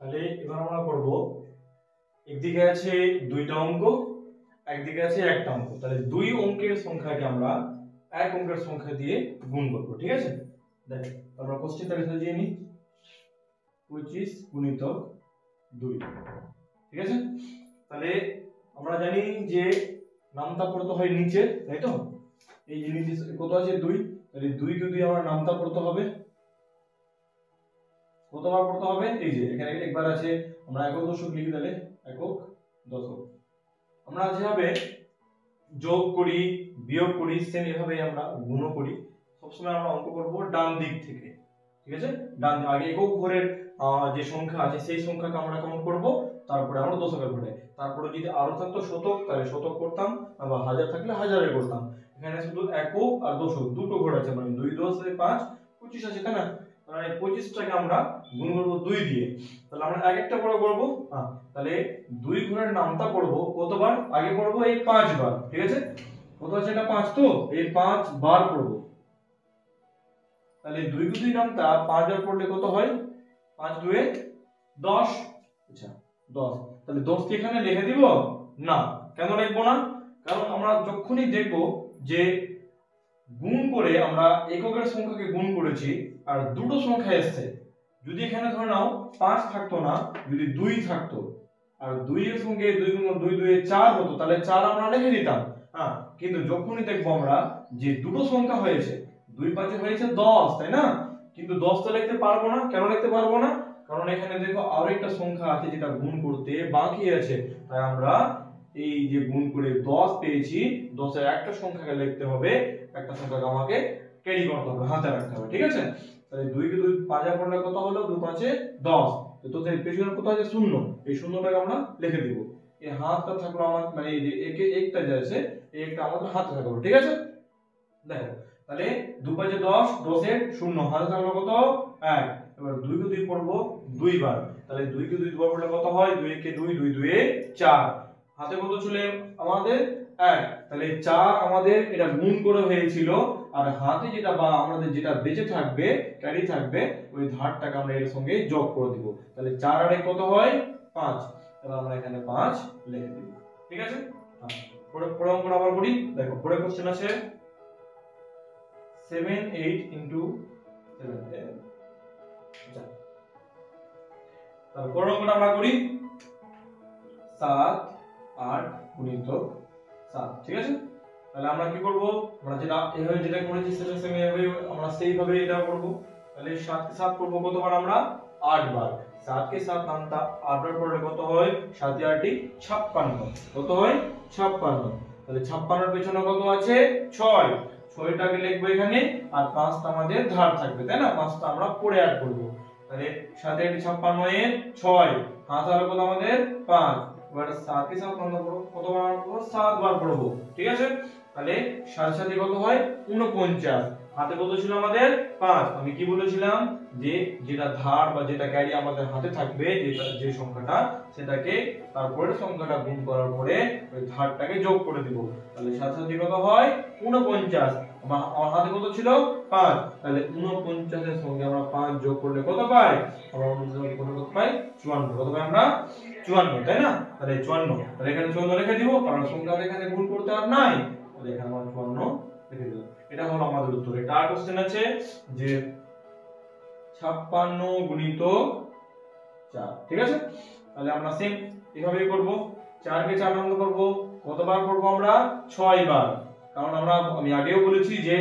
তাহলে এবার আমরা করব, একদিকে আছে দুইটা অঙ্ক, একদিকে আছে একটা অঙ্ক। তাহলে দুই অঙ্কের সংখ্যাকে আমরা এক অঙ্কের সংখ্যা দিয়ে গুণ করব, ঠিক আছে? দেখ আমরা কোশ্চেনটাকে সাজিয়ে নিই। 25 গুণিতক 2, ঠিক আছে? তাহলে আমরা জানি যে নামতা পড়তে হয় নিচে, তাই তো? এই যে নিচে কত আছে 2, তাহলে 2 কে দিয়ে আমরা নামতা পড়তে হবে। কতবার পড়তে হবে? এই যে এখানে একবার আছে, আমরা একক দশক লিখি, তাহলে একক দশক। আমরা যেভাবে যোগ করি বিয়োগ করি সেম এভাবেই আমরা গুণও করি। সবসময় আমরা অঙ্ক করব ডান দিক থেকে, ঠিক আছে? ডান আগে একক ঘরের যে সংখ্যা আছে সেই সংখ্যাকে আমরা কাউন্ট করব, তারপরে আমরা দশকের ঘরে, তারপরে যদি আরো থাকতো শতক তাহলে শতক করতাম, বা হাজার থাকলে হাজারে করতাম। এখানে শুধু একক আর দশক দুটো ঘর আছে, মানে 2 10 5 25 আছে, তাই না? মানে 25টাকে আমরা গুণ করব 2 দিয়ে। তাহলে আমরা এক একটা করে করব। তাহলে 2 ঘরের নামটা করব কতবার? আগে করব এই 5 বার, ঠিক আছে? কত আছে এটা? 5, তো এই 5 বার করব। তাহলে 2 কে 2 নামটা 5 বার করলে কত হয়? 5 2 10। আচ্ছা 10। তাহলে 10 কে এখানে লিখে দিব না? কেন লিখবো না? কারণ আমরা যখনই দেখব যে গুণ করে আমরা এককের সংখ্যাকে গুণ করেছি আর দুটো সংখ্যা এসেছে, যদি এখানে ধরে নাও 5 থাকতো না, যদি 2 থাকতো, আর 2 এর সঙ্গে 2 গুণ 2 2 এ 4 হতো, তাহলে 4 আমরা লিখে দিতাম। কিন্তু যখনই দেখবো আমরা যে দুটো সংখ্যা হয়েছে, 2 5 হয়েছে 10, তাই না? কিন্তু 10 তো লিখতে পারবো না। কেন লিখতে পারবো না? কারণ এখানে দেখো আরো একটা সংখ্যা আছে যেটা গুণ করতে বাকি আছে। তাই আমরা এই যে গুণ করে 10 পেয়েছি, 10 এর একটা সংখ্যাকে লিখতে হবে, একটা সংখ্যাকে আমাকে ক্যারি করতে হবে, হাতে রাখতে হবে, ঠিক আছে? তাহলে 2 কে 2 5 করলে কত হলো? 2 5 10। তো এর পেছনে কত আছে? 0। এই শূন্যটাকে আমরা লিখে দিব। এই হাতটা থাকলো আমার, মানে এই যে একে একটা যে আছে এই একটা আমাদের হাতে থাকলো, ঠিক আছে? দেখো তাহলে 2 5 10, 10 এর 0, হাতে থাকলো কত? 1। এবার 2 কে 2 করব 2 বার। তাহলে 2 কে 2 বার করলে কত হয়? 2 কে 2 2 2 এ 4। হাতে কত ছিল আমাদের? 1। তাহলে 4 আমাদের এটা গুণ করে হয়েছিল, আর হাতে যেটা বা আমাদের যেটা বেঁচে থাকবে, ক্যারি থাকবে, ওই ধারটাকে আমরা এর সঙ্গে যোগ করে দিব। তাহলে 4 আর 1 কত হয়? 5। তাহলে আমরা এখানে 5 লিখে দেব, ঠিক আছে? পরে অঙ্কটা আবার করি। দেখো পরে কোশ্চেন আছে 7 8 into 7। আচ্ছা তাহলে পরের অঙ্কটা আমরা করি 7 8 গুণিতক 7, ঠিক আছে? তাহলে আমরা কি করব? আমরা যেটা এইভাবে যেটা করেছি সেটা সেম এইভাবে আমরা সেইভাবে এটা করব। তাহলে 7 কে 7 করব কতবার? আমরা 8 বার। 7 কে 7 নামতা 8 বার করলে কত হয়? 7 এ 8 56। কত হয়? 56। তাহলে 56 এর পেছনে কত আছে? 6। 6টাকে লিখবো এখানে, আর 5টা আমাদের ধার থাকবে, তাই না? 5টা আমরা পরে অ্যাড করব। তাহলে 7 এ 56 এর 6, হাত আর কত আমাদের? 5। এবার 7 কে 7 নামতা করব, কতবার করব? 7 বার করব, ঠিক আছে? তাহলে 7 7 কত হয়? 49। হাতে কত ছিল আমাদের? 5। আমি কি বলেছিলাম যে যেটা ধার বা যেটা ক্যারি আমাদের হাতে থাকবে, যেটা যে সংখ্যাটা, সেটাকে তারপরের সংখ্যাটা গুণ করার পরে ওই ধারটাকে যোগ করে দিব। তাহলে 7 7 কত হয়? 49। আমার হাতে কত ছিল? 5। তাহলে 49 এর সঙ্গে আমরা 5 যোগ করলে কত পাই? আমরা 49 কত পাই? 54। কত পাই আমরা? 54, তাই না? তাহলে 54। তাহলে এখানে 54 লিখে দিব, কারণ সংখ্যা এখানে গুণ করতে আর নাই। তাহলে এখানে আমরা 54 লিখে দিলাম। এটা হলো আমাদের উত্তর। এটা আর কোশ্চেন আছে যে 56 গুণিতক 4, ঠিক আছে? তাহলে আমরা সেম এভাবেই করব। 4 কে 4 নামতা করব, কতবার করব আমরা? 6 বার। কারণ আমি আগেও বলেছি যে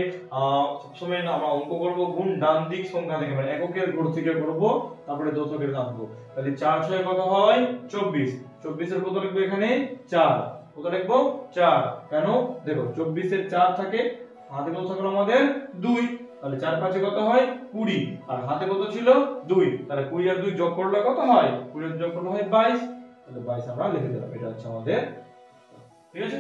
সবসময় আমরা অঙ্ক করব গুণ ডান দিক সংখ্যা থেকে, মানে এককের ঘর থেকে করব, তারপরে দশকের নামবো। তাহলে 4 6 কত হয়? 24। 24 এর কত লিখবো এখানে? 4। কত লিখবো? 4। কেন? দেখো 24 এর 4 থাকে, হাতে কত থাকলো আমাদের? 2। তাহলে 4 5 কত হয়? 20। আর হাতে কত ছিল? 2। তাহলে 20 আর 2 যোগ করলে কত হয়? 20 যোগ করলে হয় 22। তাহলে 22 আমরা লিখে দিলাম। এটা হচ্ছে আমাদের, ঠিক আছে?